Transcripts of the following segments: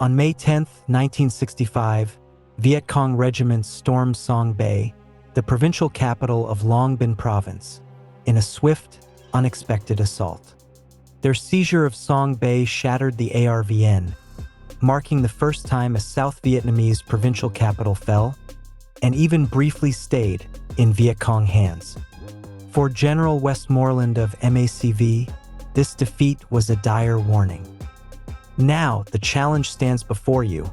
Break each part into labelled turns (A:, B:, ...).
A: On May 10, 1965, Viet Cong regiments stormed Song Bay, the provincial capital of Long Binh Province, in a swift, unexpected assault. Their seizure of Song Bay shattered the ARVN, marking the first time a South Vietnamese provincial capital fell, and even briefly stayed in Viet Cong hands. For General Westmoreland of MACV, this defeat was a dire warning. Now, the challenge stands before you.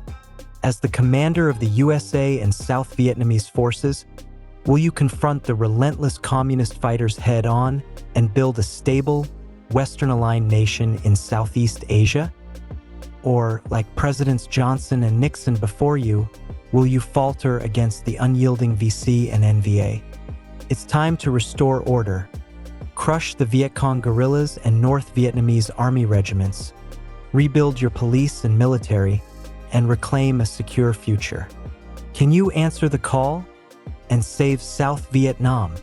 A: As the commander of the USA and South Vietnamese forces, will you confront the relentless communist fighters head-on and build a stable, Western-aligned nation in Southeast Asia? Or, like Presidents Johnson and Nixon before you, will you falter against the unyielding VC and NVA? It's time to restore order, crush the Viet Cong guerrillas and North Vietnamese army regiments, rebuild your police and military, and reclaim a secure future. Can you answer the call and save South Vietnam?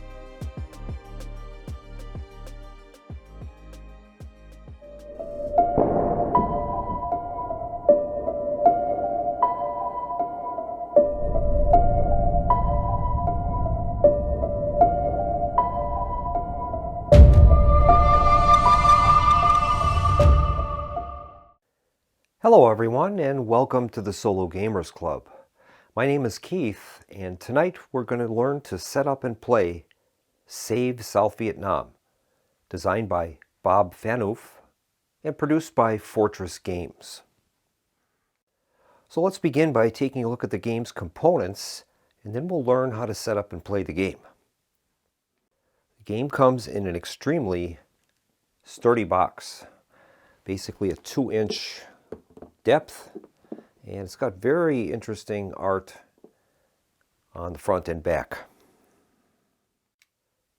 B: Hello everyone, and welcome to the Solo Gamers Club. My name is Keith, and tonight we're going to learn to set up and play Save South Vietnam, designed by Bob Phaneuf and produced by Fortress Games. So let's begin by taking a look at the game's components, and then we'll learn how to set up and play the game. The game comes in an extremely sturdy box, basically a 2-inch depth, and it's got very interesting art on the front and back.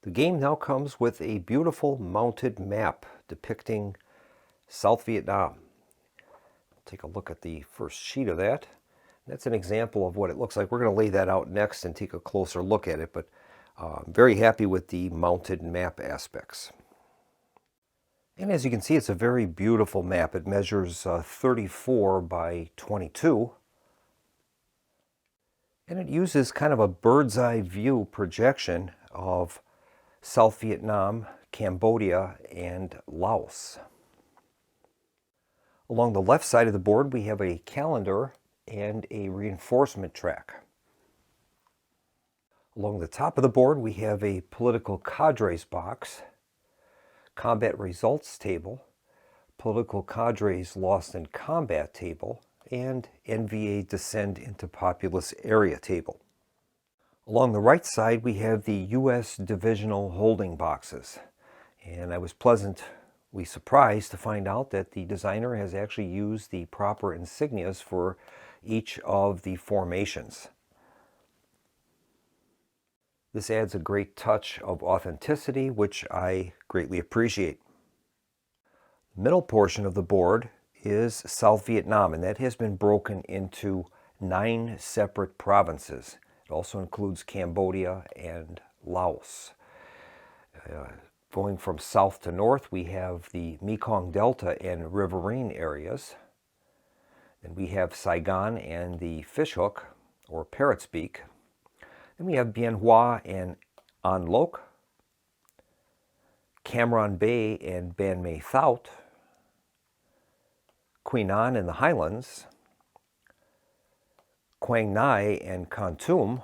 B: The game now comes with a beautiful mounted map depicting South Vietnam. Take a look at the first sheet of that. That's an example of what it looks like. We're going to lay that out next and take a closer look at it, but I'm very happy with the mounted map aspects. And as you can see, it's a very beautiful map. It measures 34 by 22. And it uses kind of a bird's eye view projection of South Vietnam, Cambodia, and Laos. Along the left side of the board, we have a calendar and a reinforcement track. Along the top of the board, we have a political cadres box, combat results table, political cadres lost in combat table, and NVA descend into populous area table. Along the right side, we have the U.S. divisional holding boxes. And I was pleasantly surprised to find out that the designer has actually used the proper insignias for each of the formations. This adds a great touch of authenticity, which I greatly appreciate. The middle portion of the board is South Vietnam, and that has been broken into 9 separate provinces. It also includes Cambodia and Laos. Going from south to north, we have the Mekong Delta and riverine areas. Then we have Saigon and the Fishhook, or Parrot's Beak. Then we have Bien Hoa and An Loc, Cam Ranh Bay and Ban Mae Thuot, Quy Nhon in the Highlands, Quang Ngai and Kon Tum,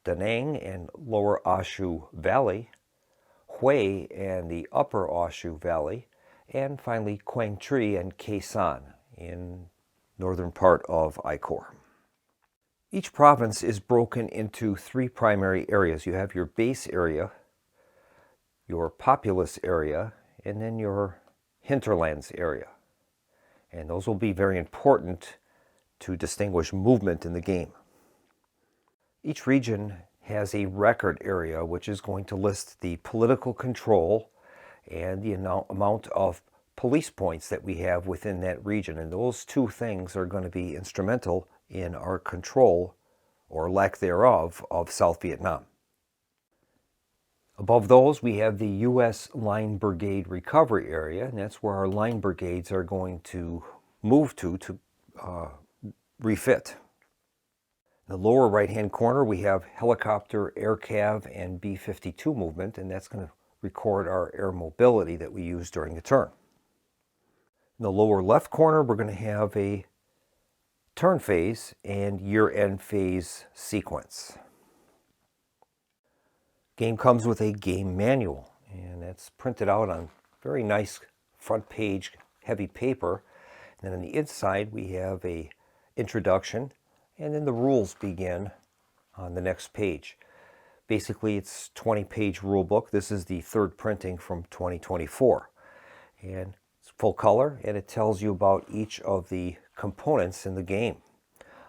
B: Da Nang and Lower A Xu Valley, Hue and the Upper A Xu Valley, and finally Quang Tri and Khe Sanh in northern part of I Corps. Each province is broken into 3 primary areas. You have your base area, your populous area, and then your hinterlands area. And those will be very important to distinguish movement in the game. Each region has a record area, which is going to list the political control and the amount of police points that we have within that region. And those 2 things are going to be instrumental in our control, or lack thereof, of South Vietnam. Above those, we have the U.S. Line Brigade Recovery Area, and that's where our line brigades are going to move to refit. In the lower right-hand corner, we have helicopter, aircav, and B-52 movement, and that's going to record our air mobility that we use during the turn. In the lower left corner, we're going to have a turn phase and year-end phase sequence. Game comes with a game manual, and that's printed out on very nice front page heavy paper. And then on the inside, we have a introduction, and then the rules begin on the next page. Basically, it's 20-page rule book. This is the third printing from 2024. And it's full color, and it tells you about each of the components in the game,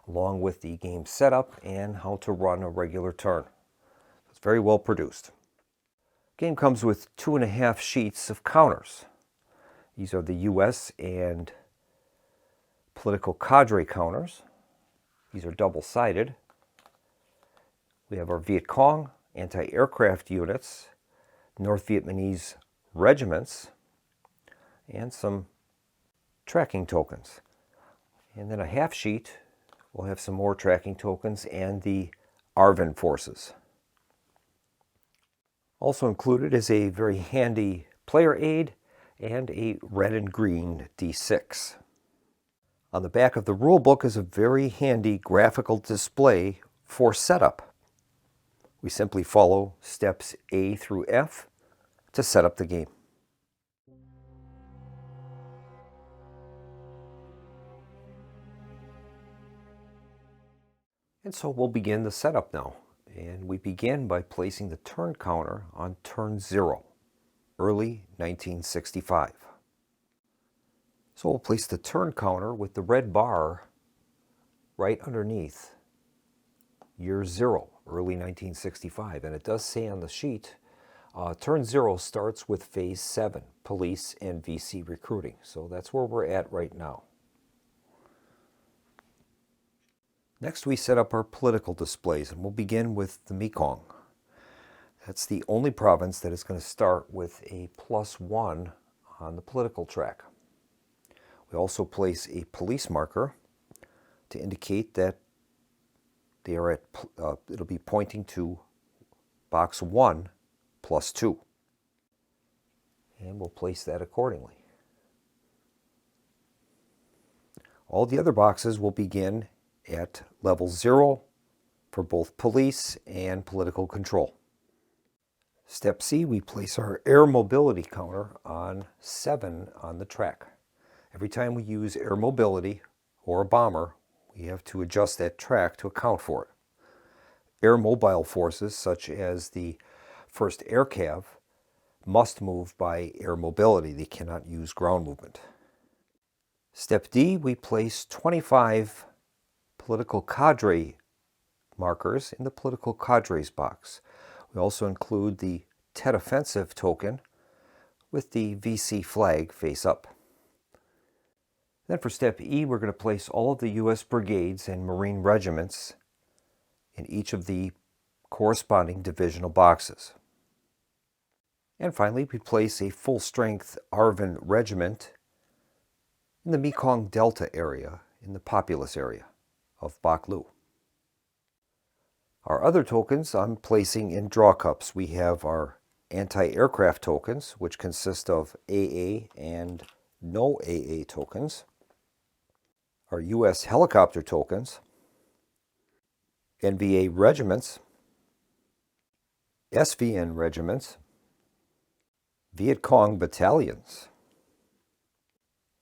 B: along with the game setup and how to run a regular turn. It's very well produced. Game comes with 2.5 sheets of counters. These are the U.S. and political cadre counters. These are double-sided. We have our Viet Cong, anti-aircraft units, North Vietnamese regiments, and some tracking tokens. And then a half sheet will have some more tracking tokens and the ARVN forces. Also included is a very handy player aid and a red and green D6. On the back of the rule book is a very handy graphical display for setup. We simply follow steps A through F to set up the game. And so we'll begin the setup now. And we begin by placing the turn counter on turn 0, early 1965. So we'll place the turn counter with the red bar right underneath year 0, early 1965. And it does say on the sheet, turn 0 starts with phase 7, police and VC recruiting. So that's where we're at right now. Next, we set up our political displays, and we'll begin with the Mekong. That's the only province that is going to start with a +1 on the political track. We also place a police marker to indicate that they are at, it'll be pointing to box 1 +2. And we'll place that accordingly. All the other boxes will begin at level 0 for both police and political control. Step C, we place our air mobility counter on 7 on the track. Every time we use air mobility or a bomber, we have to adjust that track to account for it. Air mobile forces, such as the 1st Air Cav, must move by air mobility. They cannot use ground movement. Step D, we place 25 political cadre markers in the political cadres box. We also include the Tet Offensive token with the VC flag face up. Then for step E, we're going to place all of the U.S. brigades and Marine regiments in each of the corresponding divisional boxes. And finally, we place a full-strength ARVN regiment in the Mekong Delta area, in the populous area of Bach Lu. Our other tokens I'm placing in draw cups. We have our anti-aircraft tokens, which consist of AA and no AA tokens. Our U.S. helicopter tokens, NVA regiments, SVN regiments, Viet Cong battalions,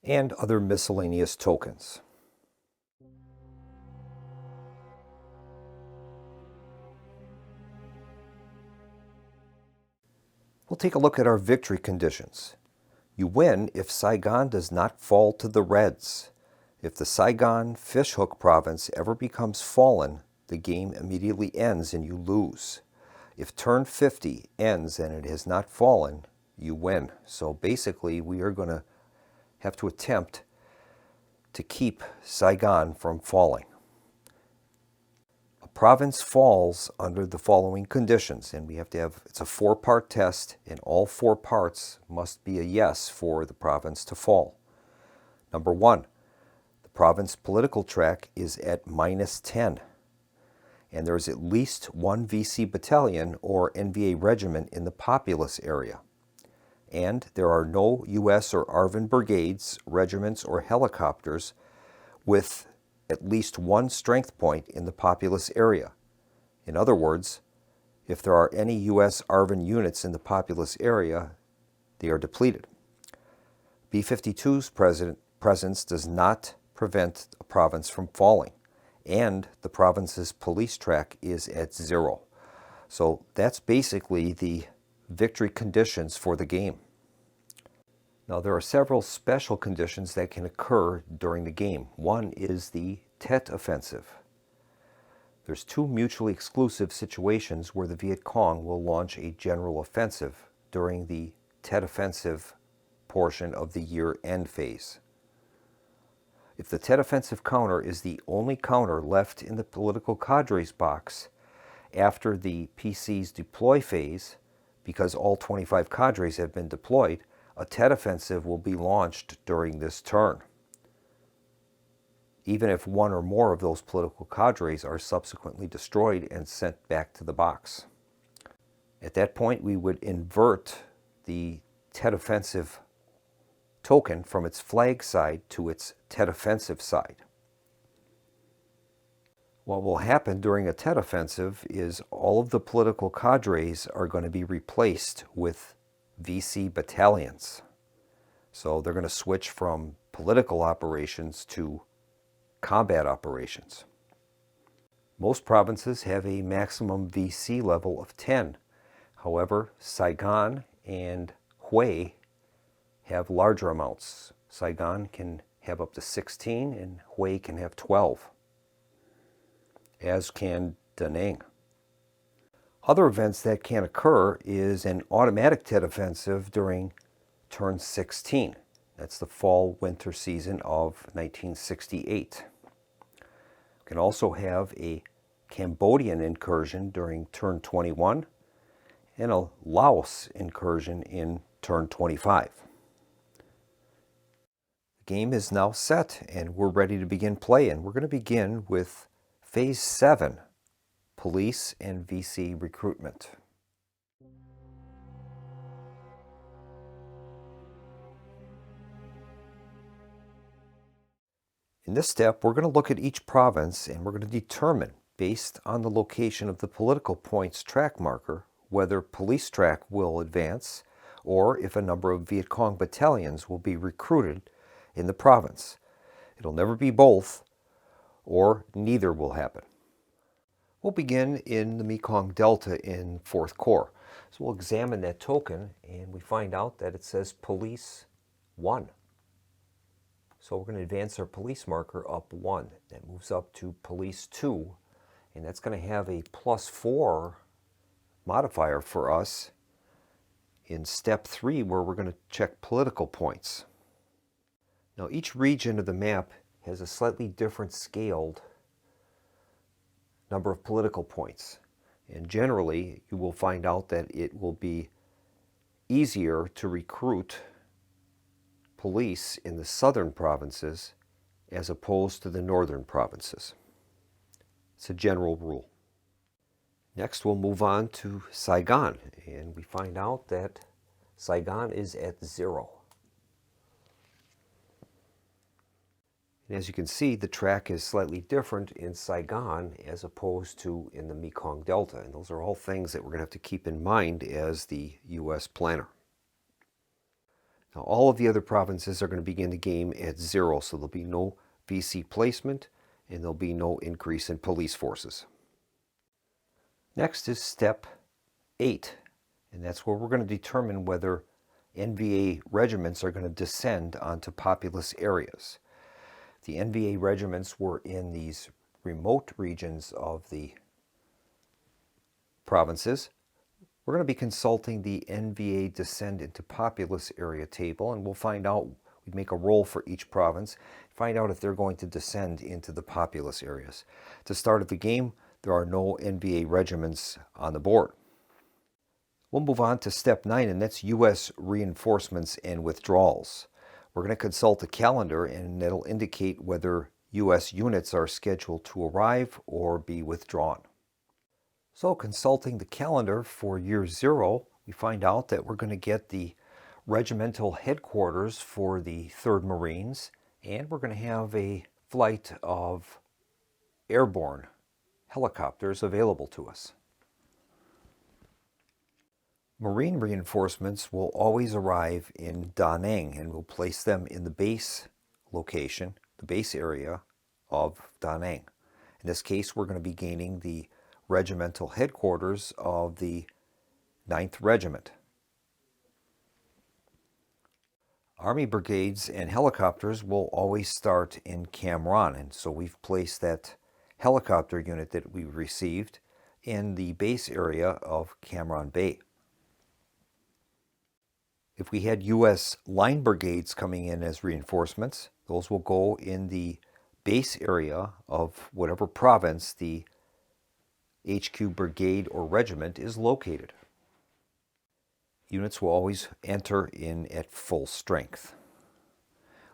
B: and other miscellaneous tokens. We'll take a look at our victory conditions. You win if Saigon does not fall to the Reds. If the Saigon Fishhook province ever becomes fallen, the game immediately ends and you lose. If turn 50 ends and it has not fallen, you win. So basically, we are going to have to attempt to keep Saigon from falling. A province falls under the following conditions, and we have to have, it's a 4-part test, and all 4 parts must be a yes for the province to fall. Number 1, the province political track is at -10, and there's at least one VC battalion or NVA regiment in the populous area. And there are no U.S. or ARVN brigades, regiments, or helicopters with at least one strength point in the populous area. In other words, if there are any U.S. ARVN units in the populous area, they are depleted. B-52's presence does not prevent a province from falling, and the province's police track is at 0. So that's basically the victory conditions for the game. Now there are several special conditions that can occur during the game. One is the Tet Offensive. There's two mutually exclusive situations where the Viet Cong will launch a general offensive during the Tet Offensive portion of the year-end phase. If the Tet Offensive counter is the only counter left in the political cadres box after the PC's deploy phase, because all 25 cadres have been deployed, a Tet Offensive will be launched during this turn, even if one or more of those political cadres are subsequently destroyed and sent back to the box. At that point, we would invert the Tet Offensive token from its flag side to its Tet Offensive side. What will happen during a Tet Offensive is all of the political cadres are going to be replaced with VC battalions. So they're going to switch from political operations to combat operations. Most provinces have a maximum VC level of 10. However, Saigon and Hue have larger amounts. Saigon can have up to 16 and Hue can have 12, as can Da Nang. Other events that can occur is an automatic Tet Offensive during turn 16. That's the fall-winter season of 1968. We can also have a Cambodian incursion during turn 21 and a Laos incursion in turn 25. The game is now set and we're ready to begin play, and we're going to begin with Phase 7, Police and VC Recruitment. In this step, we're going to look at each province and we're going to determine, based on the location of the political points track marker, whether police track will advance or if a number of Viet Cong battalions will be recruited in the province. It'll never be both, or neither will happen. We'll begin in the Mekong Delta in 4th Corps. So we'll examine that token and we find out that it says Police 1. So we're going to advance our police marker up 1. That moves up to Police 2, and that's going to have a +4 modifier for us in Step 3, where we're going to check political points. Now each region of the map has a slightly different scaled number of political points, and generally you will find out that it will be easier to recruit police in the southern provinces as opposed to the northern provinces. It's a general rule. Next we'll move on to Saigon, and we find out that Saigon is at 0. And as you can see, the track is slightly different in Saigon as opposed to in the Mekong Delta, and those are all things that we're going to have to keep in mind as the U.S. planner. Now all of the other provinces are going to begin the game at 0, so there'll be no VC placement and there'll be no increase in police forces. Next is Step 8, and that's where we're going to determine whether NVA regiments are going to descend onto populous areas. The NVA regiments were in these remote regions of the provinces. We're going to be consulting the NVA descend into populous area table, and we'll find out, we make a roll for each province, find out if they're going to descend into the populous areas. At the start of the game, there are no NVA regiments on the board. We'll move on to Step 9, and that's U.S. reinforcements and withdrawals. We're going to consult the calendar, and it'll indicate whether U.S. units are scheduled to arrive or be withdrawn. So consulting the calendar for year 0, we find out that we're going to get the regimental headquarters for the 3rd Marines, and we're going to have a flight of airborne helicopters available to us. Marine reinforcements will always arrive in Da Nang, and we'll place them in the base location, the base area of Da Nang. In this case, we're going to be gaining the regimental headquarters of the 9th Regiment. Army brigades and helicopters will always start in Cam Ranh, and so we've placed that helicopter unit that we received in the base area of Cam Ranh Bay. If we had U.S. line brigades coming in as reinforcements, those will go in the base area of whatever province the HQ brigade or regiment is located. Units will always enter in at full strength.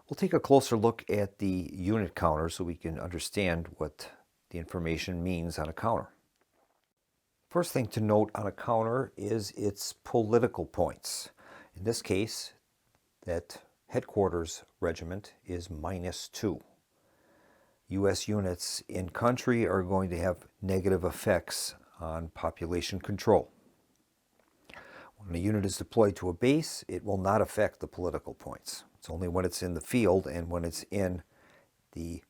B: We'll take a closer look at the unit counter so we can understand what the information means on a counter. First thing to note on a counter is its political points. In this case, that headquarters regiment is -2. U.S. units in country are going to have negative effects on population control. When a unit is deployed to a base, it will not affect the political points. It's only when it's in the field and when it's in the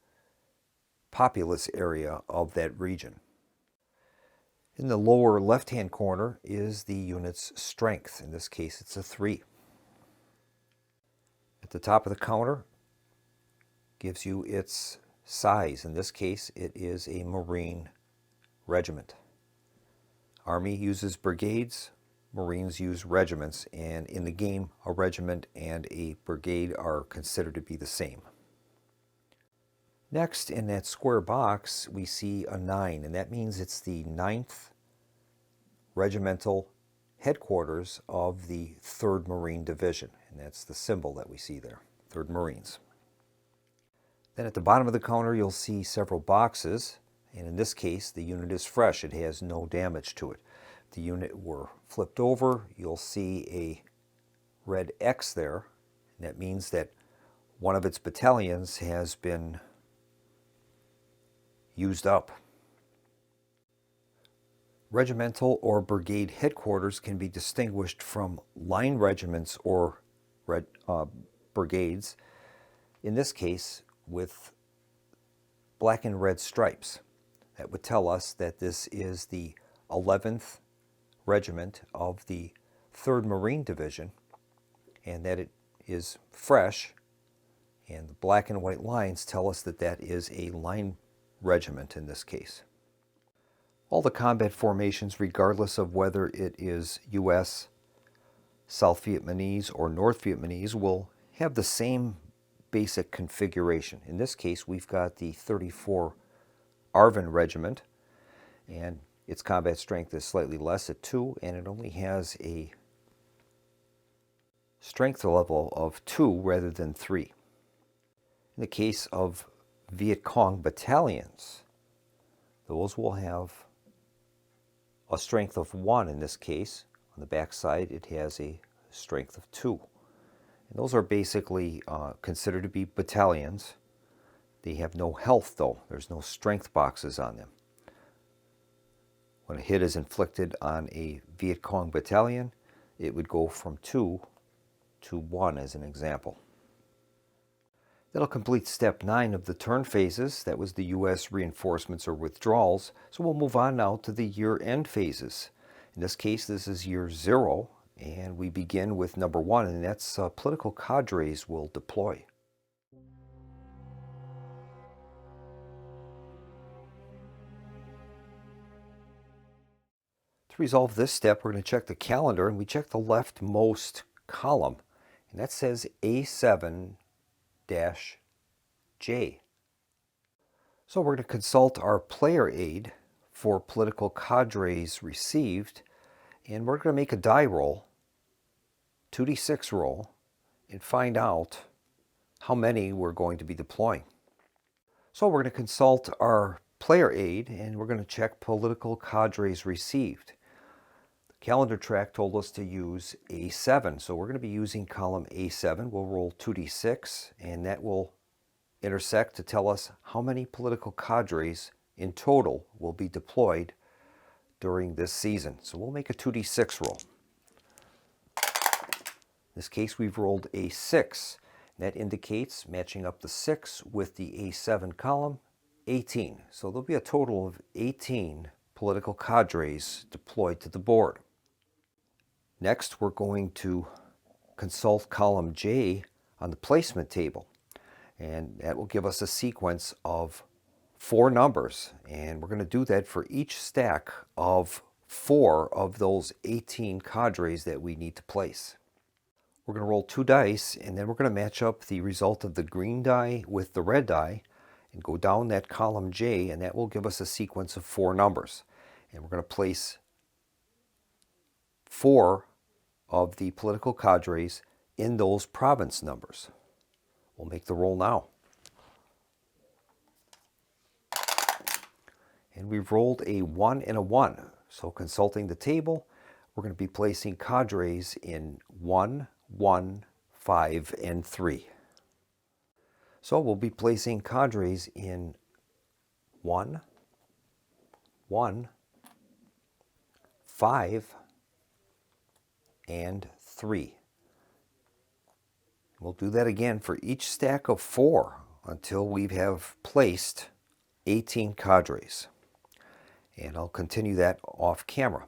B: populous area of that region. In the lower left-hand corner is the unit's strength. In this case, it's a 3. At the top of the counter gives you its size. In this case, it is a Marine regiment. Army uses brigades, Marines use regiments, and in the game, a regiment and a brigade are considered to be the same. Next, in that square box, we see a 9, and that means it's the 9th Regimental headquarters of the 3rd Marine Division, and that's the symbol that we see there, 3rd Marines. Then at the bottom of the counter, you'll see several boxes, and in this case, the unit is fresh. It has no damage to it. If the unit were flipped over, you'll see a red X there, and that means that one of its battalions has been used up. Regimental or brigade headquarters can be distinguished from line regiments or brigades, in this case with black and red stripes. That would tell us that this is the 11th Regiment of the 3rd Marine Division, and that it is fresh, and the black and white lines tell us that that is a line regiment in this case. All the combat formations, regardless of whether it is U.S., South Vietnamese, or North Vietnamese, will have the same basic configuration. In this case, we've got the 34 ARVN Regiment, and its combat strength is slightly less at 2, and it only has a strength level of 2 rather than 3. In the case of Viet Cong battalions, those will have a strength of 1 in this case. On the back side, it has a strength of 2. And those are basically considered to be battalions. They have no health, though. There's no strength boxes on them. When a hit is inflicted on a Viet Cong battalion, it would go from 2 to 1 as an example. That'll complete step 9 of the turn phases. That was the U.S. reinforcements or withdrawals. So we'll move on now to the year-end phases. In this case, this is year 0, and we begin with number 1, and that's political cadres will deploy. To resolve this step, we're going to check the calendar, and we check the leftmost column, and that says A7-J. So we're going to consult our player aid for political cadres received, and we're going to make a die roll, 2d6 roll, and find out how many we're going to be deploying. So we're going to consult our player aid and we're going to check political cadres received. The calendar track told us to use A7, so we're going to be using column A7. We'll roll 2d6 and that will intersect to tell us how many political cadres in total will be deployed during this season. So we'll make a 2d6 roll. In this case, we've rolled a 6. That indicates, matching up the 6 with the A7 column, 18. So there'll be a total of 18 political cadres deployed to the board. Next, we're going to consult column J on the placement table. And that will give us a sequence of 4 numbers. And we're going to do that for each stack of 4 of those 18 cadres that we need to place. We're going to roll 2 dice, and then we're going to match up the result of the green die with the red die and go down that column J, and that will give us a sequence of 4 numbers. And we're going to place 4 of the political cadres in those province numbers. We'll make the roll now. And we've rolled a 1 and a 1. So consulting the table, we're going to be placing cadres in 1, 1, 5, and 3. So we'll be placing cadres in 1, 1, 5, and 3. We'll do that again for each stack of 4 until we have placed 18 cadres. And I'll continue that off camera.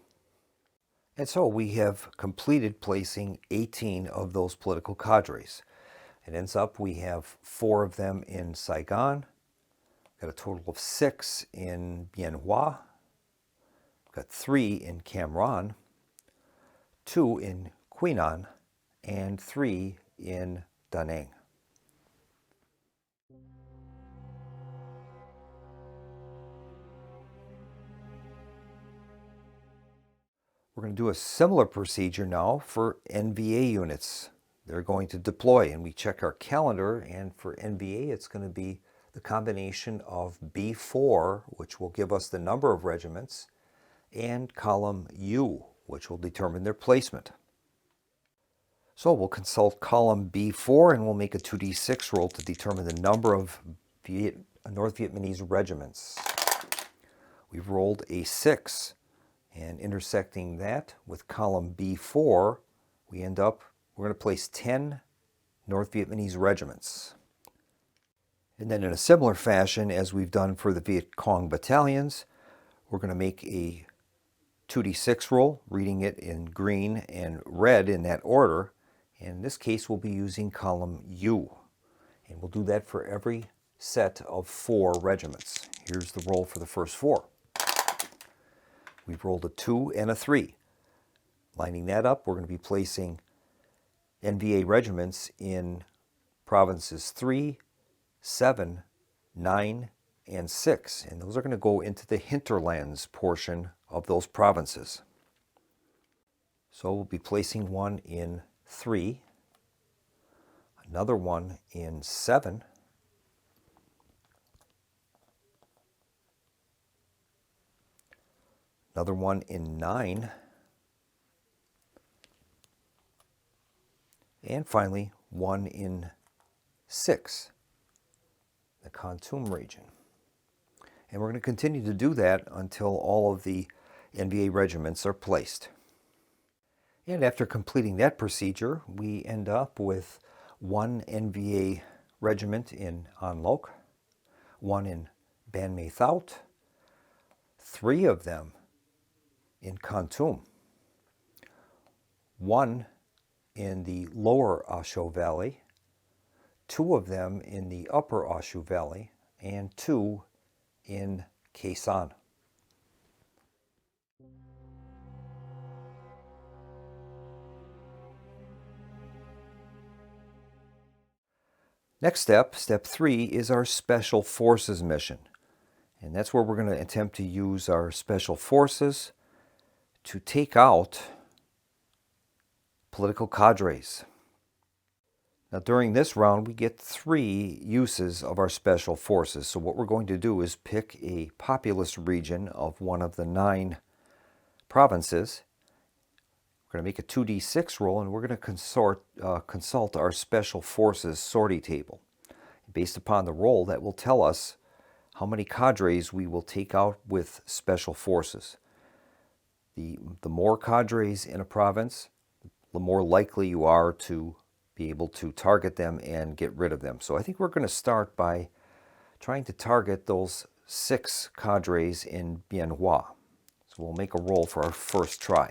B: And so we have completed placing 18 of those political cadres. It ends up we have 4 of them in Saigon, got a total of 6 in Bien Hoa, got 3 in Cam Ranh, 2 in Quy Nhon, and 3 in Da Nang. We're going to do a similar procedure now for NVA units. They're going to deploy, and we check our calendar, and for NVA it's going to be the combination of B4, which will give us the number of regiments, and column U, which will determine their placement. So we'll consult column B4 and we'll make a 2d6 roll to determine the number of North Vietnamese regiments. We've rolled a 6. And intersecting that with column B4, we end up, we're going to place 10 North Vietnamese regiments. And then in a similar fashion as we've done for the Viet Cong battalions, we're going to make a 2d6 roll, reading it in green and red in that order. In this case, we'll be using column U. And we'll do that for every set of 4 regiments. Here's the roll for the first 4. We've rolled a 2 and a 3. Lining that up, we're going to be placing NVA regiments in provinces 3, 7, 9, and 6. And those are going to go into the hinterlands portion of those provinces. So we'll be placing one in 3, another one in 7, another one in 9, and finally one in 6, the Kon Tum region. And we're going to continue to do that until all of the NVA regiments are placed. And after completing that procedure, we end up with 1 NVA regiment in An Loc, 1 in Ban Mae Thaut, 3 of them in Kon Tum, 1 in the lower A Chau Valley, 2 of them in the upper A Chau Valley, and 2 in Khe Sanh. Next step, step 3, is our Special Forces mission. And that's where we're going to attempt to use our Special Forces to take out political cadres. Now during this round we get 3 uses of our special forces. So what we're going to do is pick a populous region of one of the 9 provinces. We're going to make a 2d6 roll, and we're going to consult our special forces sortie table. Based upon the roll, that will tell us how many cadres we will take out with special forces. The more cadres in a province, the more likely you are to be able to target them and get rid of them. So I think we're going to start by trying to target those 6 cadres in Bien Hoa. So we'll make a roll for our first try.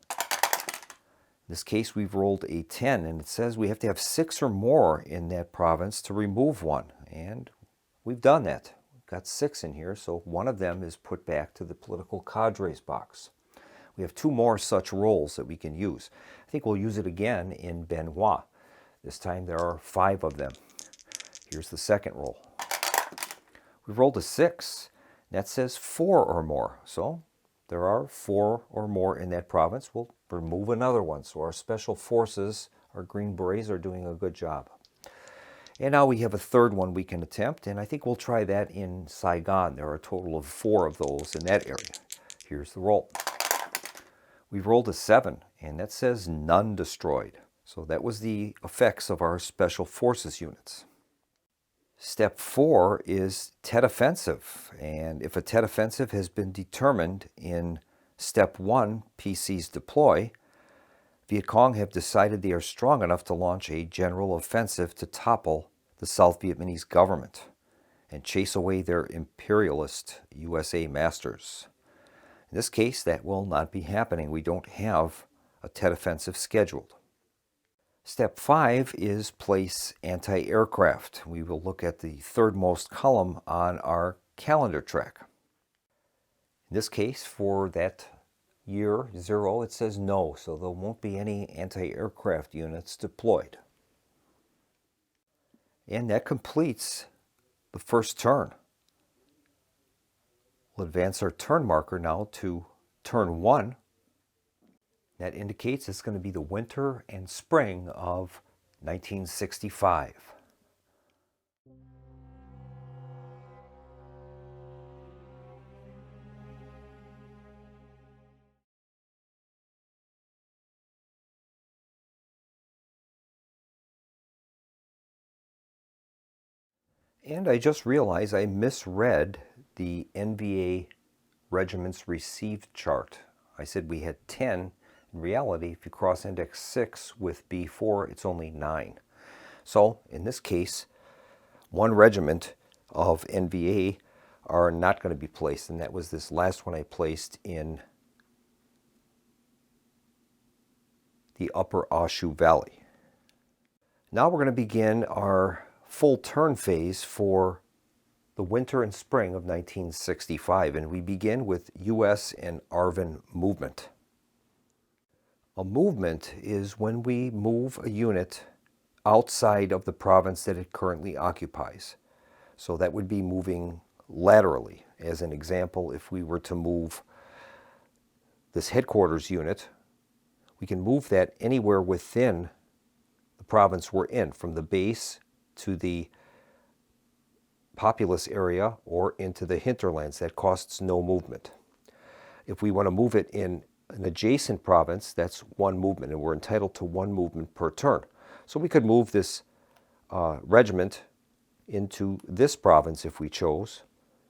B: In this case, we've rolled a 10, and it says we have to have 6 or more in that province to remove one. And we've done that. We've got 6 in here, so one of them is put back to the political cadres box. We have 2 more such rolls that we can use. I think we'll use it again in Bien Hoa. This time there are 5 of them. Here's the second roll. We've rolled a 6. That says 4 or more. So there are 4 or more in that province. We'll remove another one. So our special forces, our Green Berets, are doing a good job. And now we have a third one we can attempt, and I think we'll try that in Saigon. There are a total of 4 of those in that area. Here's the roll. We've rolled a 7, and that says none destroyed. So that was the effects of our special forces units. Step 4 is Tet Offensive, and if a Tet Offensive has been determined in Step 1, PCs deploy, Viet Cong have decided they are strong enough to launch a general offensive to topple the South Vietnamese government and chase away their imperialist USA masters. In this case, that will not be happening. We don't have a Tet Offensive scheduled. Step 5 is place anti-aircraft. We will look at the third most column on our calendar track. In this case, for that year 0, it says no, so there won't be any anti-aircraft units deployed. And that completes the first turn. We'll advance our turn marker now to turn 1. That indicates it's going to be the winter and spring of 1965. And I just realized I misread the NVA regiments received chart. I said we had 10. In reality, if you cross-index 6 with B4, it's only 9. So, in this case, 1 regiment of NVA are not going to be placed, and that was this last one I placed in the Upper Ashu Valley. Now we're going to begin our full turn phase for the winter and spring of 1965, and we begin with US and ARVN movement. A movement is when we move a unit outside of the province that it currently occupies. So that would be moving laterally. As an example, if we were to move this headquarters unit, we can move that anywhere within the province we're in, from the base to the populous area or into the hinterlands. That costs no movement. If we want to move it in an adjacent province, that's 1 movement, and we're entitled to 1 movement per turn. So we could move this regiment into this province if we chose,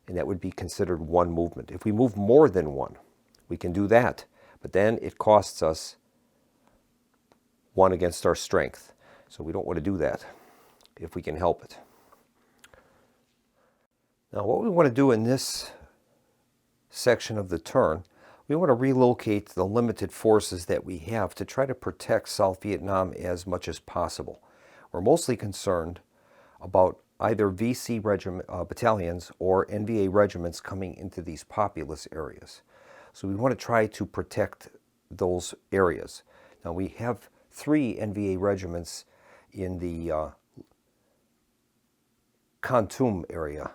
B: and that would be considered 1 movement. If we move more than 1, we can do that, but then it costs us 1 against our strength. So we don't want to do that if we can help it. Now what we want to do in this section of the turn, we want to relocate the limited forces that we have to try to protect South Vietnam as much as possible. We're mostly concerned about either VC battalions or NVA regiments coming into these populous areas. So we want to try to protect those areas. Now we have 3 NVA regiments in the Kon Tum area,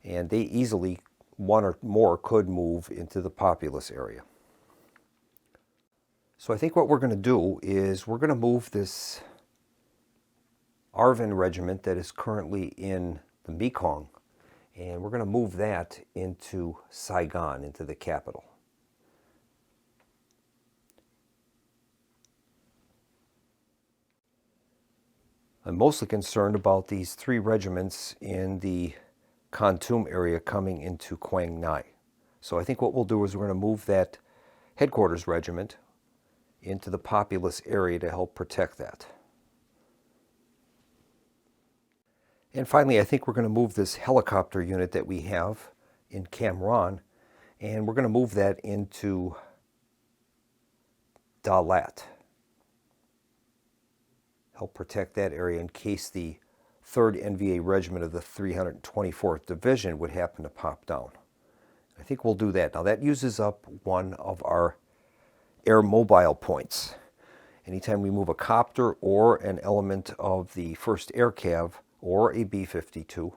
B: and they easily, 1 or more, could move into the populous area. So I think what we're going to do is we're going to move this ARVN regiment that is currently in the Mekong, and we're going to move that into Saigon, into the capital. I'm mostly concerned about these 3 regiments in the Kon area coming into Quang Ngai. So I think what we'll do is we're going to move that headquarters regiment into the populous area to help protect that. And finally, I think we're going to move this helicopter unit that we have in Cam Ranh, and we're going to move that into Da Lat. Help protect that area in case the 3rd NVA Regiment of the 324th Division would happen to pop down. I think we'll do that. Now that uses up one of our air mobile points. Anytime we move a copter or an element of the 1st Air Cav or a B-52,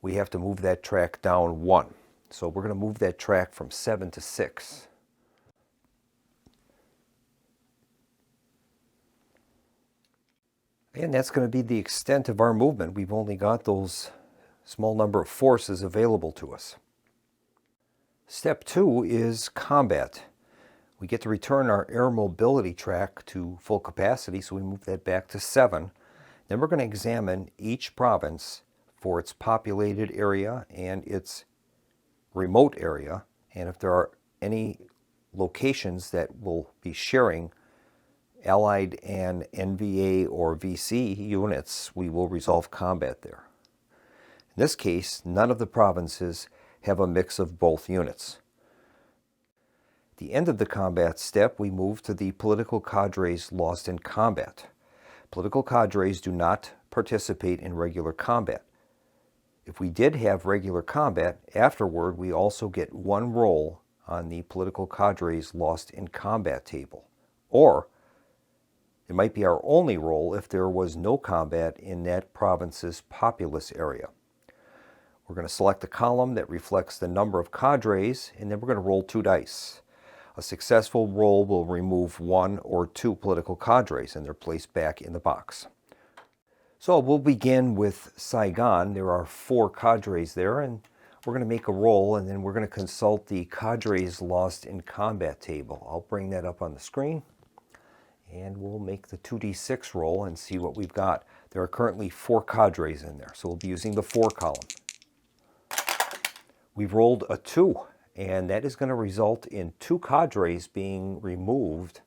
B: we have to move that track down 1. So we're going to move that track from 7 to 6. And that's going to be the extent of our movement. We've only got those small number of forces available to us. Step 2 is combat. We get to return our air mobility track to full capacity, so we move that back to 7. Then we're going to examine each province for its populated area and its remote area, and if there are any locations that will be sharing Allied and NVA or VC units, we will resolve combat there. In this case, none of the provinces have a mix of both units. At the end of the combat step, we move to the political cadres lost in combat. Political cadres do not participate in regular combat. If we did have regular combat, afterward we also get 1 roll on the political cadres lost in combat table. Or it might be our only roll if there was no combat in that province's populous area. We're going to select a column that reflects the number of cadres, and then we're going to roll 2 dice. A successful roll will remove 1 or 2 political cadres, and they're placed back in the box. So we'll begin with Saigon. There are 4 cadres there, and we're going to make a roll, and then we're going to consult the cadres lost in combat table. I'll bring that up on the screen, and we'll make the 2d6 roll and see what we've got. There are currently 4 cadres in there, so we'll be using the 4 column. We've rolled a 2, and that is going to result in 2 cadres being removed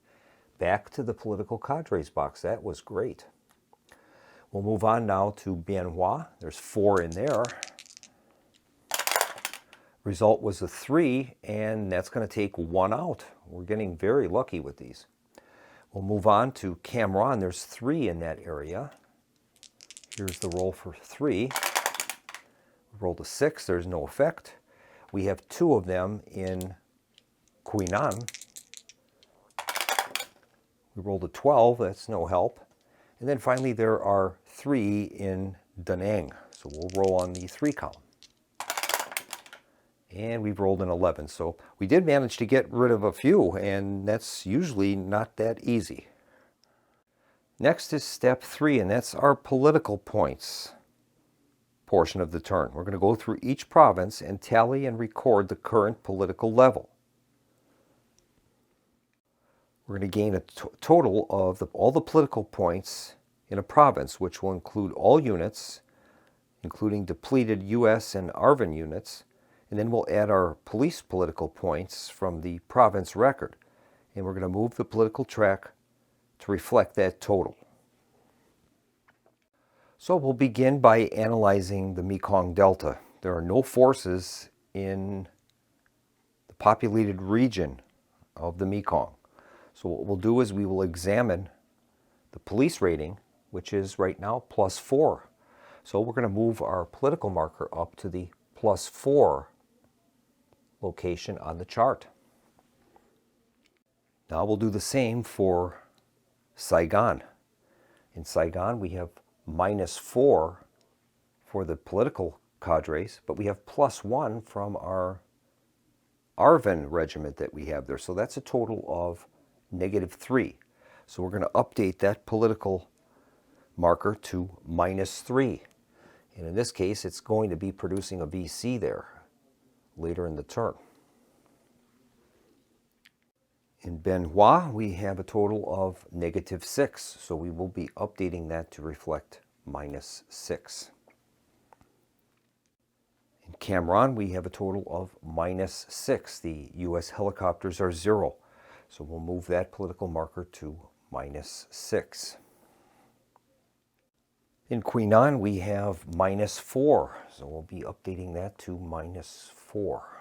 B: back to the political cadres box. That was great. We'll move on now to Bien Hoa. There's 4 in there. Result was a 3, and that's going to take 1 out. We're getting very lucky with these. We'll move on to Cam Ranh. There's 3 in that area. Here's the roll for 3. We rolled a 6. There's no effect. We have 2 of them in Quy Nhon. We rolled a 12. That's no help. And then finally there are 3 in Da Nang. So we'll roll on the 3 column. And we've rolled an 11. So we did manage to get rid of a few, and that's usually not that easy. Next is step 3, and that's our political points portion of the turn. We're going to go through each province and tally and record the current political level. We're going to gain a total of all the political points in a province, which will include all units, including depleted US and ARVN units, and then we'll add our police political points from the province record. And we're going to move the political track to reflect that total. So we'll begin by analyzing the Mekong Delta. There are no forces in the populated region of the Mekong. So what we'll do is we will examine the police rating, which is right now +4. So we're going to move our political marker up to the +4 location on the chart. Now we'll do the same for Saigon. In Saigon we have -4 for the political cadres, but we have +1 from our ARVN regiment that we have there. So that's a total of -3. So we're going to update that political marker to -3. And in this case, it's going to be producing a VC there later in the turn. In Ben Hoa, we have a total of -6, so we will be updating that to reflect -6. In Cam Ranh, we have a total of -6. The U.S. helicopters are 0, so we'll move that political marker to -6. In Quy Nhon, we have -4, so we'll be updating that to -4.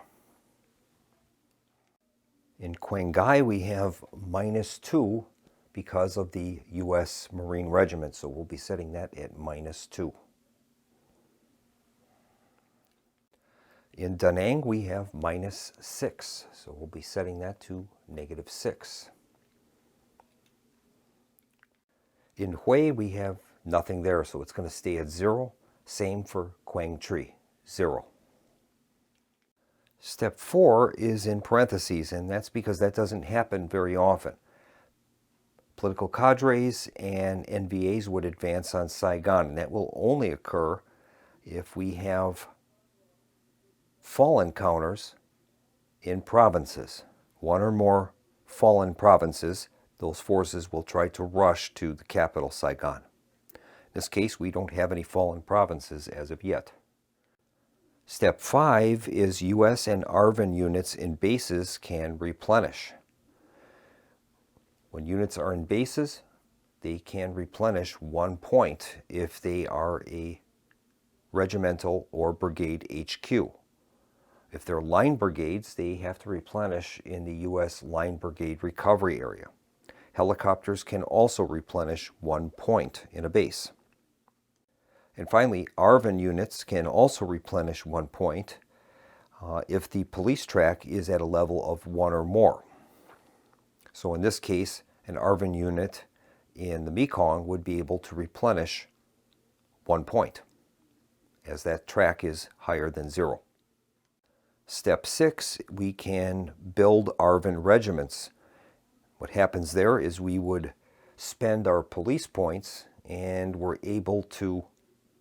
B: In Quang Ngai, we have -2 because of the U.S. Marine Regiment, so we'll be setting that at -2. In Da Nang, we have -6, so we'll be setting that to -6. In Hue, we have nothing there, so it's going to stay at 0. Same for Quang Tri, 0. Step 4 is in parentheses, and that's because that doesn't happen very often. Political cadres and NVAs would advance on Saigon, and that will only occur if we have fall encounters in provinces. One or more fallen provinces, those forces will try to rush to the capital, Saigon. In this case, we don't have any fallen provinces as of yet. Step 5 is U.S. and ARVN units in bases can replenish. When units are in bases, they can replenish 1 point if they are a regimental or brigade HQ. If they're line brigades, they have to replenish in the U.S. Line Brigade Recovery Area. Helicopters can also replenish 1 point in a base. And finally, ARVN units can also replenish 1 point if the police track is at a level of 1 or more. So in this case, an ARVN unit in the Mekong would be able to replenish 1 point, as that track is higher than 0. Step 6, we can build ARVN regiments. What happens there is we would spend our police points and we're able to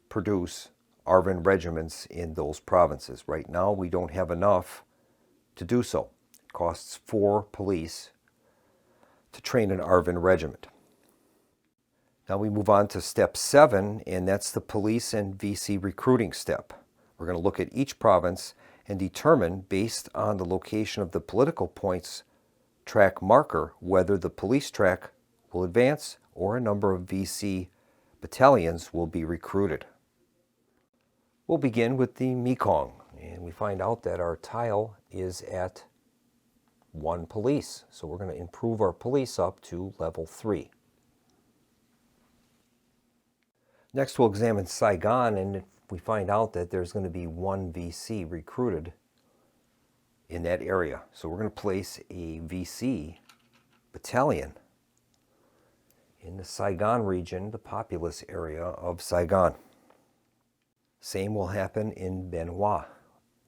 B: produce ARVN regiments in those provinces. Right now, we don't have enough to do so. It costs 4 police to train an ARVN regiment. Now we move on to step 7, and that's the police and VC recruiting step. We're going to look at each province and determine, based on the location of the political points track marker, whether the police track will advance or a number of VC battalions will be recruited. We'll begin with the Mekong, and we find out that our tile is at 1 police. So we're going to improve our police up to level 3. Next we'll examine Saigon, and we find out that there's going to be 1 VC recruited in that area. So we're going to place a VC battalion in the Saigon region, the populous area of Saigon. Same will happen in Ben Hoa,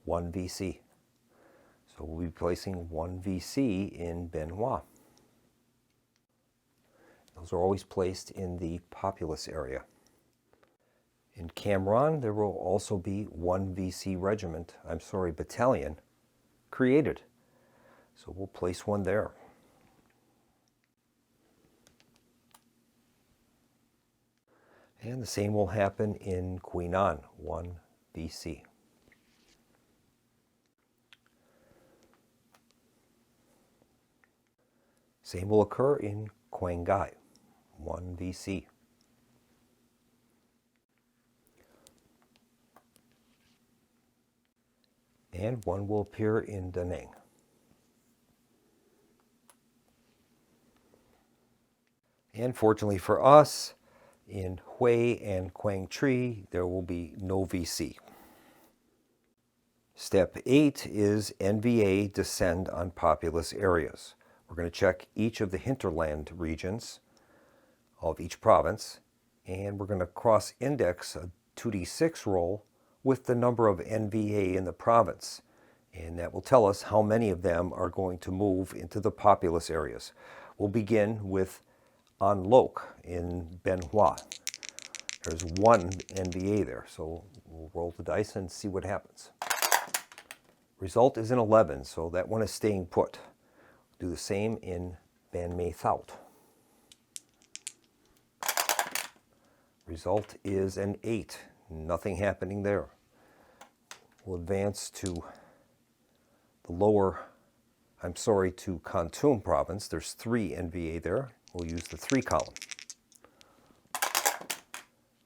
B: 1 VC. So we'll be placing 1 VC in Ben Hoa. Those are always placed in the populous area. In Cam Ranh, there will also be 1 VC battalion created. So we'll place 1 there. And the same will happen in Quy Nhon, 1 VC. Same will occur in Quang Ngai, 1 VC. And 1 will appear in Da Nang. And fortunately for us, in Hue and Quang Tri, there will be no VC. Step 8 is NVA descend on populous areas. We're going to check each of the hinterland regions of each province, and we're going to cross-index a 2d6 roll with the number of NVA in the province. And that will tell us how many of them are going to move into the populous areas. We'll begin with An Loc in Ben Hoa. There's one NVA there, so we'll roll the dice and see what happens. Result is an 11, so that one is staying put. Do the same in Ban Mae Thout. Result is an 8. Nothing happening there. We'll advance to the lower, to Kontum province. There's 3 NVA there. We'll use the 3 column.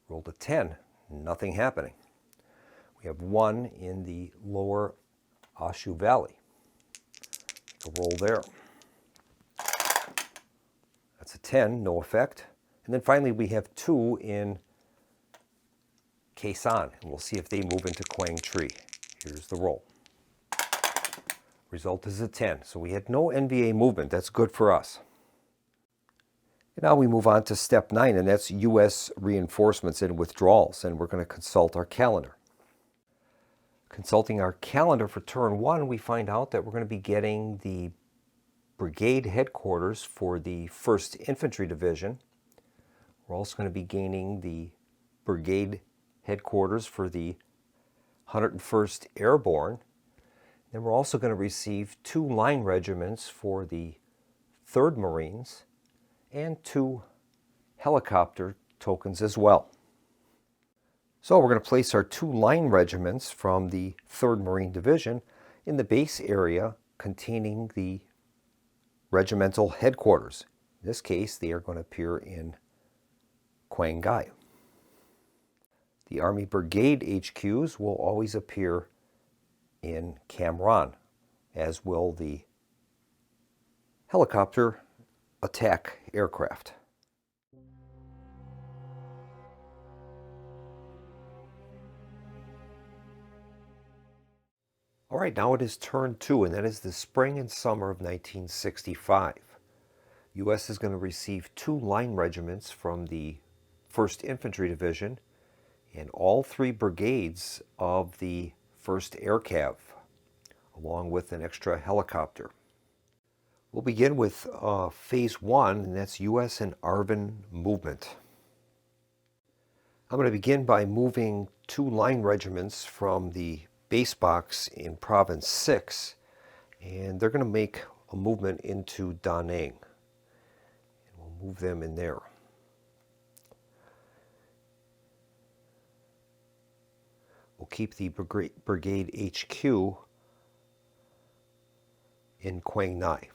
B: Rolled a 10. Nothing happening. We have 1 in the lower Ashu Valley. So roll there. That's a 10, no effect. And then finally we have 2 in Quezon, and we'll see if they move into Quang Tri. Here's the roll. Result is a 10. So we had no NVA movement. That's good for us. And now we move on to step 9, and that's U.S. reinforcements and withdrawals, and we're going to consult our calendar. Consulting our calendar for turn 1, we find out that we're going to be getting the brigade headquarters for the 1st Infantry Division. We're also going to be gaining the brigade headquarters for the 101st Airborne. Then we're also going to receive 2 line regiments for the 3rd Marines and 2 helicopter tokens as well. So we're going to place our 2 line regiments from the 3rd Marine Division in the base area containing the regimental headquarters. In this case, they are going to appear in Quang Ngai. The Army Brigade HQs will always appear in Cam Ranh, as will the helicopter attack aircraft. All right, now it is turn 2, and that is the spring and summer of 1965. U.S. is going to receive 2 line regiments from the 1st Infantry Division and all 3 brigades of the 1st Air Cav, along with an extra helicopter. We'll begin with Phase 1, and that's U.S. and ARVN movement. I'm going to begin by moving 2 line regiments from the base box in Province 6, and they're going to make a movement into Da Nang. And we'll move them in there. We'll keep the brigade HQ in Quang Ngai.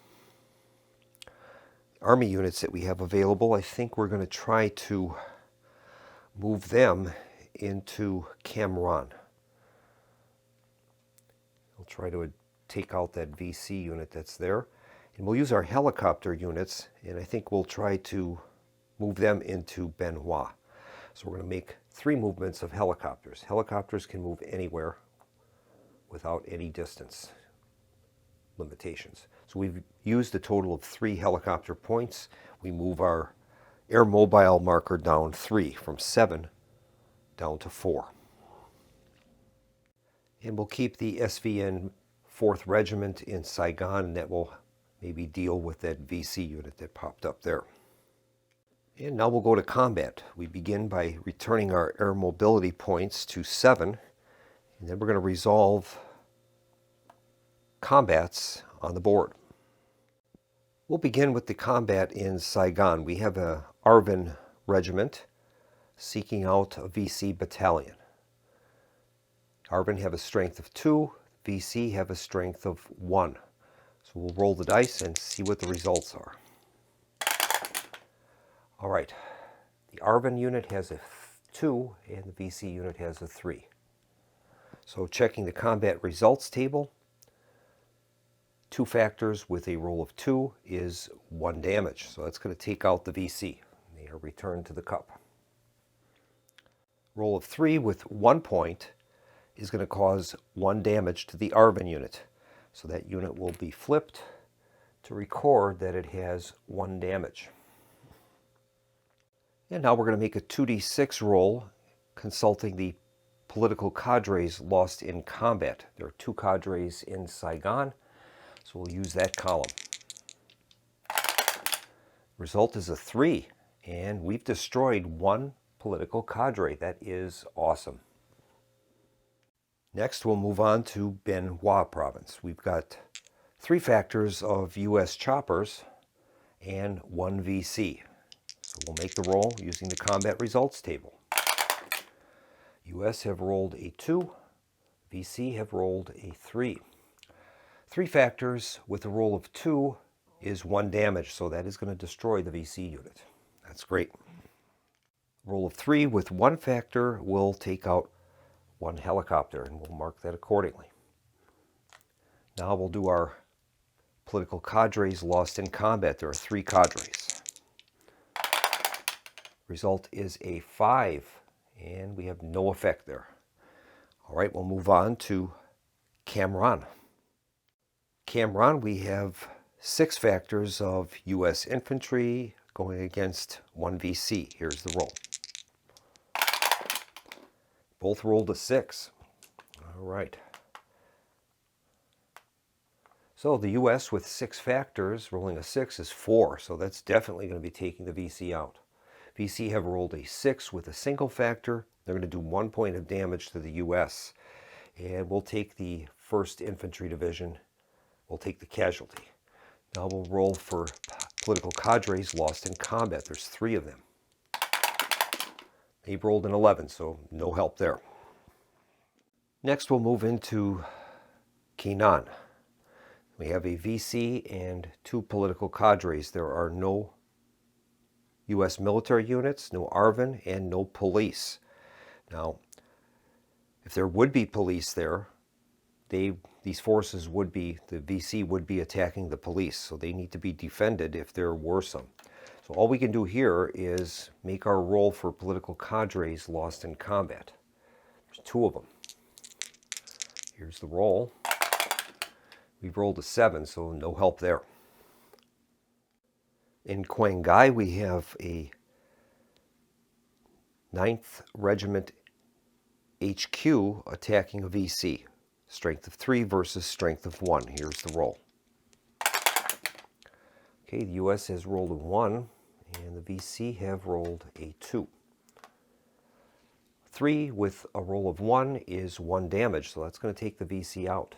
B: Army units that we have available, I think we're going to try to move them into Cam Ranh. We'll try to take out that VC unit that's there. And we'll use our helicopter units, and I think we'll try to move them into Bien Hoa. So we're going to make 3 movements of helicopters. Helicopters can move anywhere without any distance limitations. So we've used a total of 3 helicopter points. We move our air mobile marker down 3, from 7 down to 4. And we'll keep the SVN 4th Regiment in Saigon, and that will maybe deal with that VC unit that popped up there. And now we'll go to combat. We begin by returning our air mobility points to 7, and then we're going to resolve combats on the board. We'll begin with the combat in Saigon. We have a ARVN regiment seeking out a VC battalion. ARVN have a strength of 2, VC have a strength of 1. So we'll roll the dice and see what the results are. All right, the ARVN unit has a 2 and the VC unit has a 3. So checking the combat results table, 2 factors with a roll of 2 is 1 damage. So that's going to take out the VC. They are returned to the cup. Roll of 3 with 1 point is going to cause 1 damage to the ARVN unit. So that unit will be flipped to record that it has 1 damage. And now we're going to make a 2d6 roll, consulting the political cadres lost in combat. There are 2 cadres in Saigon, so we'll use that column. Result is a 3, and we've destroyed 1 political cadre. That is awesome. Next, we'll move on to Bien Hoa Province. We've got 3 factors of U.S. choppers and 1 VC. So we'll make the roll using the combat results table. U.S. have rolled a 2, VC have rolled a 3. 3 factors with a roll of 2 is 1 damage, so that is going to destroy the VC unit. That's great. Roll of 3 with 1 factor will take out 1 helicopter, and we'll mark that accordingly. Now we'll do our political cadres lost in combat. There are 3 cadres. Result is a 5, and we have no effect there. All right, we'll move on to Cam Ranh. Cam Ranh, we have 6 factors of U.S. infantry going against 1 VC. Here's the roll. Both rolled a 6. All right. So the U.S. with 6 factors, rolling a 6 is 4. So that's definitely going to be taking the VC out. VC have rolled a 6 with a single factor. They're going to do 1 point of damage to the U.S. And we'll take the 1st Infantry Division. We'll take the casualty. Now we'll roll for political cadres lost in combat. There's 3 of them. They've rolled an 11, so no help there. Next, we'll move into Quy Nhon. We have a VC and 2 political cadres. There are no U.S. military units, no ARVN, and no police. Now, if there would be police there, these forces would be, the VC would be attacking the police, so they need to be defended if there were some. So all we can do here is make our roll for political cadres lost in combat. There's 2 of them. Here's the roll. We've rolled a 7, so no help there. In Quang Ngai, we have a 9th Regiment HQ attacking a VC. Strength of 3 versus strength of 1. Here's the roll. Okay, the U.S. has rolled a 1, and the VC have rolled a 2. 3 with a roll of 1 is 1 damage, so that's going to take the VC out.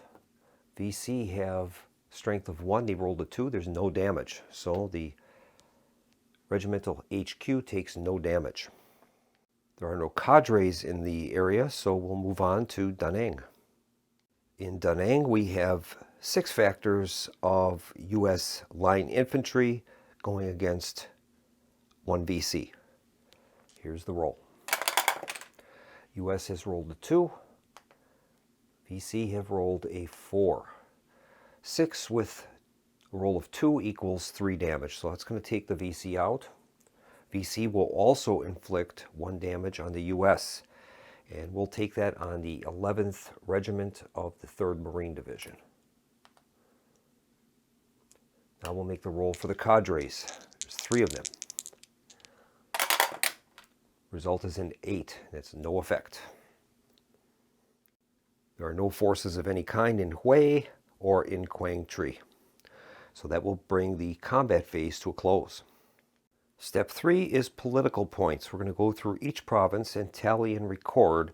B: VC have strength of 1, they rolled a 2, there's no damage. So the regimental HQ takes no damage. There are no cadres in the area, so we'll move on to Da Nang. In Da Nang, we have 6 factors of U.S. line infantry going against 1 VC. Here's the roll. U.S. has rolled a 2. VC have rolled a 4. 6 with a roll of 2 equals 3 damage, so that's going to take the VC out. VC will also inflict 1 damage on the U.S., and we'll take that on the 11th Regiment of the 3rd Marine Division. Now we'll make the roll for the cadres. There's 3 of them. Result is an 8. That's no effect. There are no forces of any kind in Hue or in Quang Tri. So that will bring the combat phase to a close. Step 3 is political points. We're going to go through each province and tally and record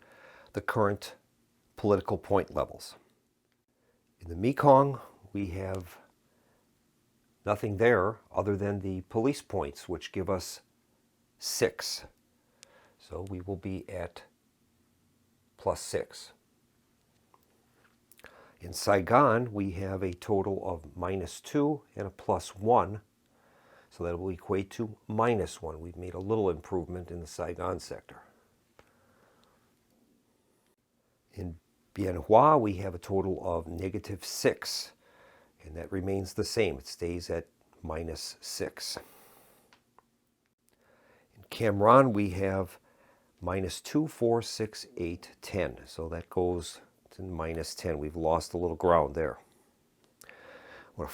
B: the current political point levels. In the Mekong, we have nothing there other than the police points, which give us 6. So we will be at +6. In Saigon, we have a total of -2 and a +1. So that will equate to -1. We've made a little improvement in the Saigon sector. In Bien Hoa, we have a total of -6, and that remains the same. It stays at -6. In Cam Ranh, we have -2, 4, 6, 8, 10. So that goes to -10. We've lost a little ground there. When a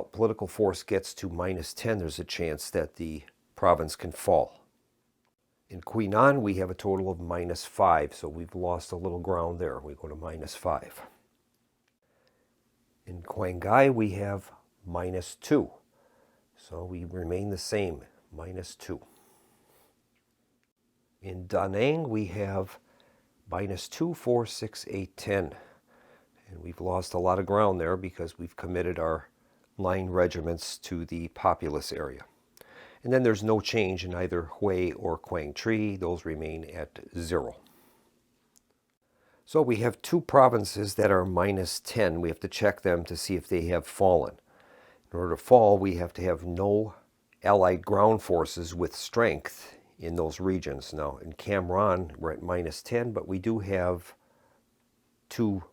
B: political force gets to -10, there's a chance that the province can fall. In Quy Nhon, we have a total of -5, so we've lost a little ground there. We go to -5. In Quang Ngai, we have -2, so we remain the same, -2. In Da Nang, we have -2, 4, 6, 8, 10. And we've lost a lot of ground there because we've committed our line regiments to the populous area. And then there's no change in either Hue or Quang Tri. Those remain at 0. So we have two provinces that are -10. We have to check them to see if they have fallen. In order to fall, we have to have no Allied ground forces with strength in those regions. Now, in Cam Ranh, we're at -10, but we do have 2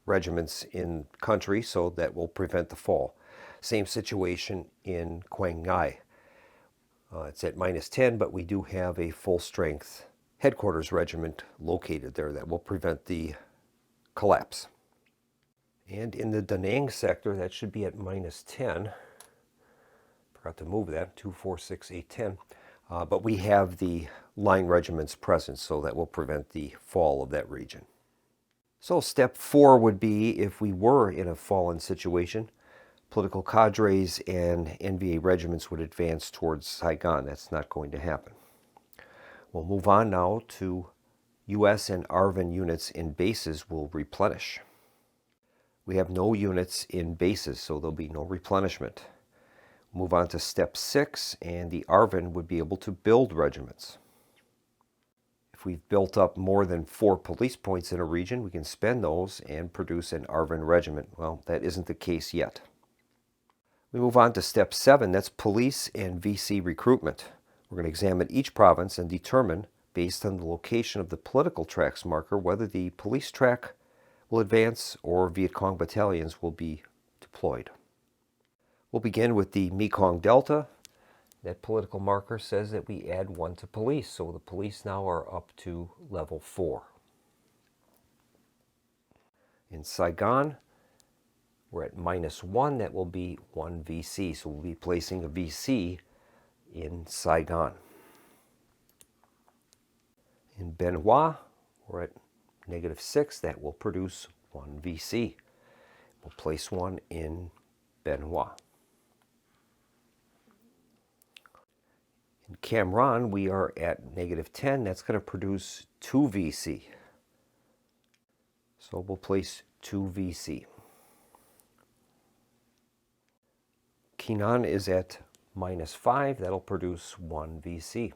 B: regiments in country, so that will prevent the fall. Same situation in Quang Ngai. It's at -10, but we do have a full-strength headquarters regiment located there that will prevent the collapse. And in the Da Nang sector, that should be at -10. Forgot to move that, 2, 4, 6, 8, 10. But we have the line regiments present, so that will prevent the fall of that region. So step 4 would be, if we were in a fallen situation, political cadres and NVA regiments would advance towards Saigon. That's not going to happen. We'll move on now to U.S. and ARVN units in bases will replenish. We have no units in bases, so there'll be no replenishment. Move on to step 6, and the ARVN would be able to build regiments. If we've built up more than 4 police points in a region, we can spend those and produce an ARVN regiment. Well, that isn't the case yet. We move on to step 7, that's police and VC recruitment. We're going to examine each province and determine, based on the location of the political tracks marker, whether the police track will advance or Viet Cong battalions will be deployed. We'll begin with the Mekong Delta. That political marker says that we add 1 to police, so the police now are up to level 4. In Saigon, we're at -1. That will be 1 VC, so we'll be placing a VC in Saigon. In Ben Hoa, we're at -6. That will produce 1 VC. We'll place 1 in Ben Hoa. In Cam Ranh, we are at -10. That's going to produce 2 VC. So we'll place 2 VC. Qui Nhon is at -5. That'll produce 1 VC.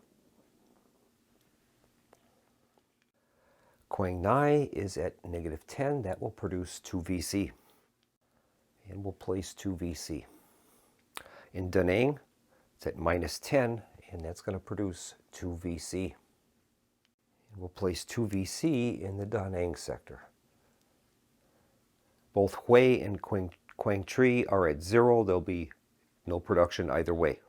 B: Quang Ngai is at -10. That will produce 2 VC. And we'll place 2 VC. In Da Nang, it's at -10, and that's going to produce 2 VC. And we'll place 2 VC in the Da Nang sector. Both Hue and Quang Tri are at 0. There'll be no production either way.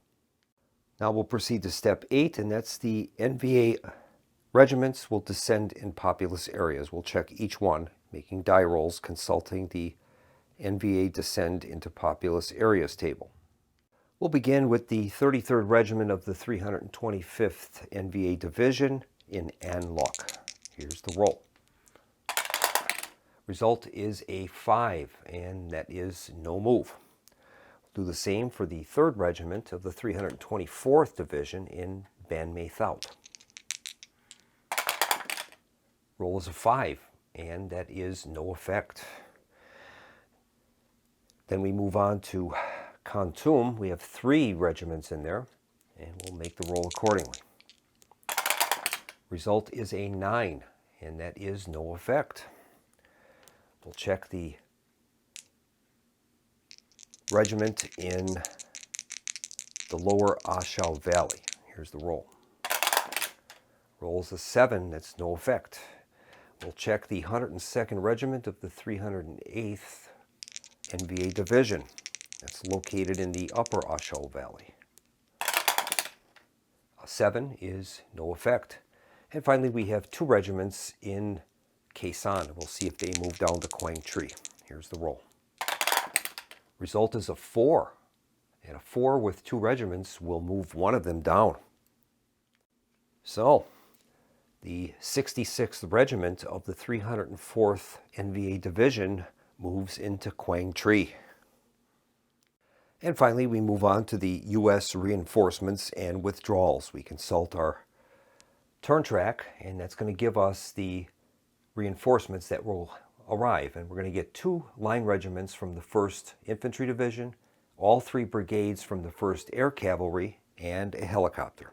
B: Now we'll proceed to step 8, and that's the NVA regiments will descend in populous areas. We'll check each one, making die rolls, consulting the NVA descend into populous areas table. We'll begin with the 33rd Regiment of the 325th NVA Division in An Loc. Here's the roll. Result is a 5, and that is no move. We'll do the same for the 3rd Regiment of the 324th Division in Ban Mae Thuot. Roll is a 5, and that is no effect. Then we move on to Kon Tum. We have 3 regiments in there, and we'll make the roll accordingly. Result is a 9, and that is no effect. We'll check the regiment in the lower A Shau Valley. Here's the roll. Roll is a 7, that's no effect. We'll check the 102nd Regiment of the 308th NVA Division. That's located in the upper A Shau Valley. A 7 is no effect. And finally, we have 2 regiments in Khe Sanh. We'll see if they move down to Quang Tri. Here's the roll. Result is a 4. And a 4 with 2 regiments will move one of them down. So, the 66th Regiment of the 304th NVA Division moves into Quang Tri. And finally, we move on to the U.S. reinforcements and withdrawals. We consult our turn track, and that's going to give us the reinforcements that will arrive. And we're going to get 2 line regiments from the 1st Infantry Division, all 3 brigades from the 1st Air Cavalry, and a helicopter.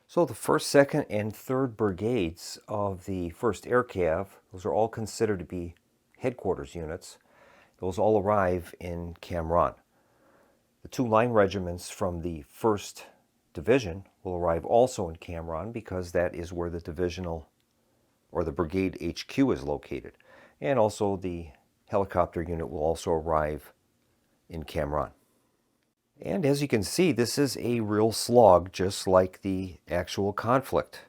B: So the 1st, 2nd, and 3rd Brigades of the 1st Air Cav, those are all considered to be headquarters units. Those all arrive in Cam Ranh. The 2 line regiments from the 1st Division will arrive also in Cam Ranh because that is where the divisional or the brigade HQ is located. And also the helicopter unit will also arrive in Cam Ranh. And as you can see, this is a real slog, just like the actual conflict.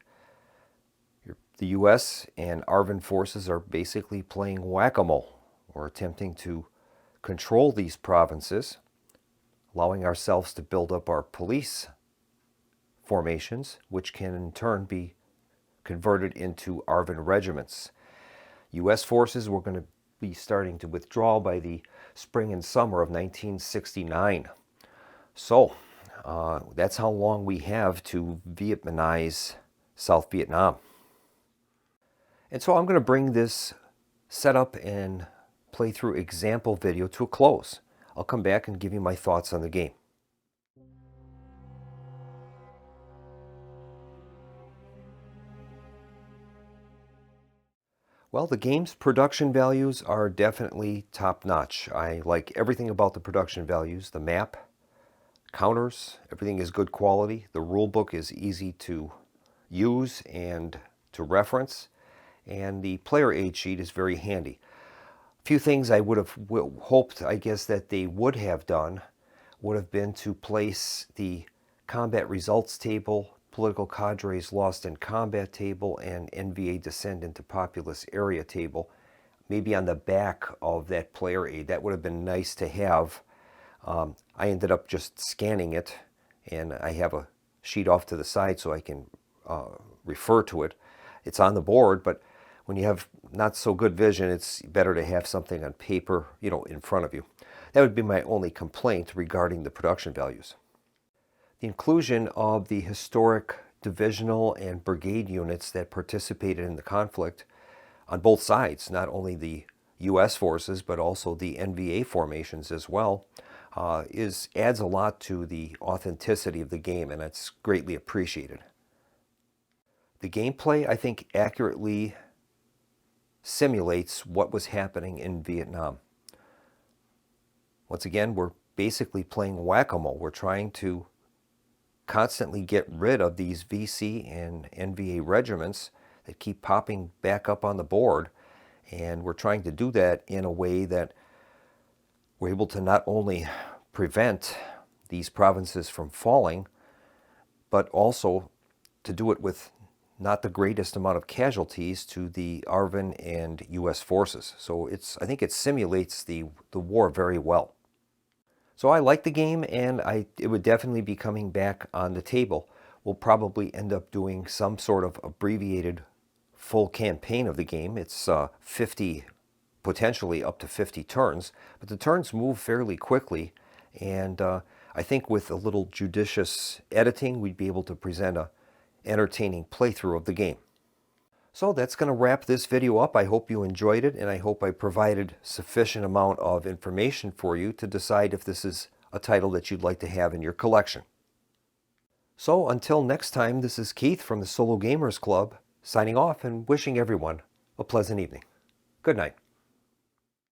B: The US and ARVN forces are basically playing whack-a-mole, or attempting to control these provinces, allowing ourselves to build up our police formations, which can in turn be converted into ARVN regiments. US forces were going to be starting to withdraw by the spring and summer of 1969. So that's how long we have to Vietnamize South Vietnam. And so I'm going to bring this setup and playthrough example video to a close. I'll come back and give you my thoughts on the game. Well, the game's production values are definitely top-notch. I like everything about the production values. The map, counters, everything is good quality. The rule book is easy to use and to reference. And the player aid sheet is very handy. A few things I would have hoped, I guess, that they would have done would have been to place the combat results table, political cadres lost in combat table, and NVA descend into populous area table, maybe on the back of that player aid. That would have been nice to have. I ended up just scanning it, and I have a sheet off to the side so I can refer to it. It's on the board, but when you have not so good vision, it's better to have something on paper, in front of you. That would be my only complaint regarding the production values. The inclusion of the historic divisional and brigade units that participated in the conflict on both sides, not only the U.S. forces, but also the NVA formations as well, adds a lot to the authenticity of the game, and that's greatly appreciated. The gameplay, I think, accurately simulates what was happening in Vietnam. Once again, we're basically playing whack-a-mole. We're trying to constantly get rid of these VC and NVA regiments that keep popping back up on the board, and we're trying to do that in a way that we're able to not only prevent these provinces from falling, but also to do it with not the greatest amount of casualties to the ARVN and US forces. So I think it simulates the war very well. So I like the game, and it would definitely be coming back on the table. We'll probably end up doing some sort of abbreviated full campaign of the game. It's 50, potentially up to 50 turns, but the turns move fairly quickly, and I think with a little judicious editing, we'd be able to present a entertaining playthrough of the game. So that's going to wrap this video up. I hope you enjoyed it, and I hope I provided sufficient amount of information for you to decide if this is a title that you'd like to have in your collection. So until next time, this is Keith from the Solo Gamers Club, signing off and wishing everyone a pleasant evening. Good night.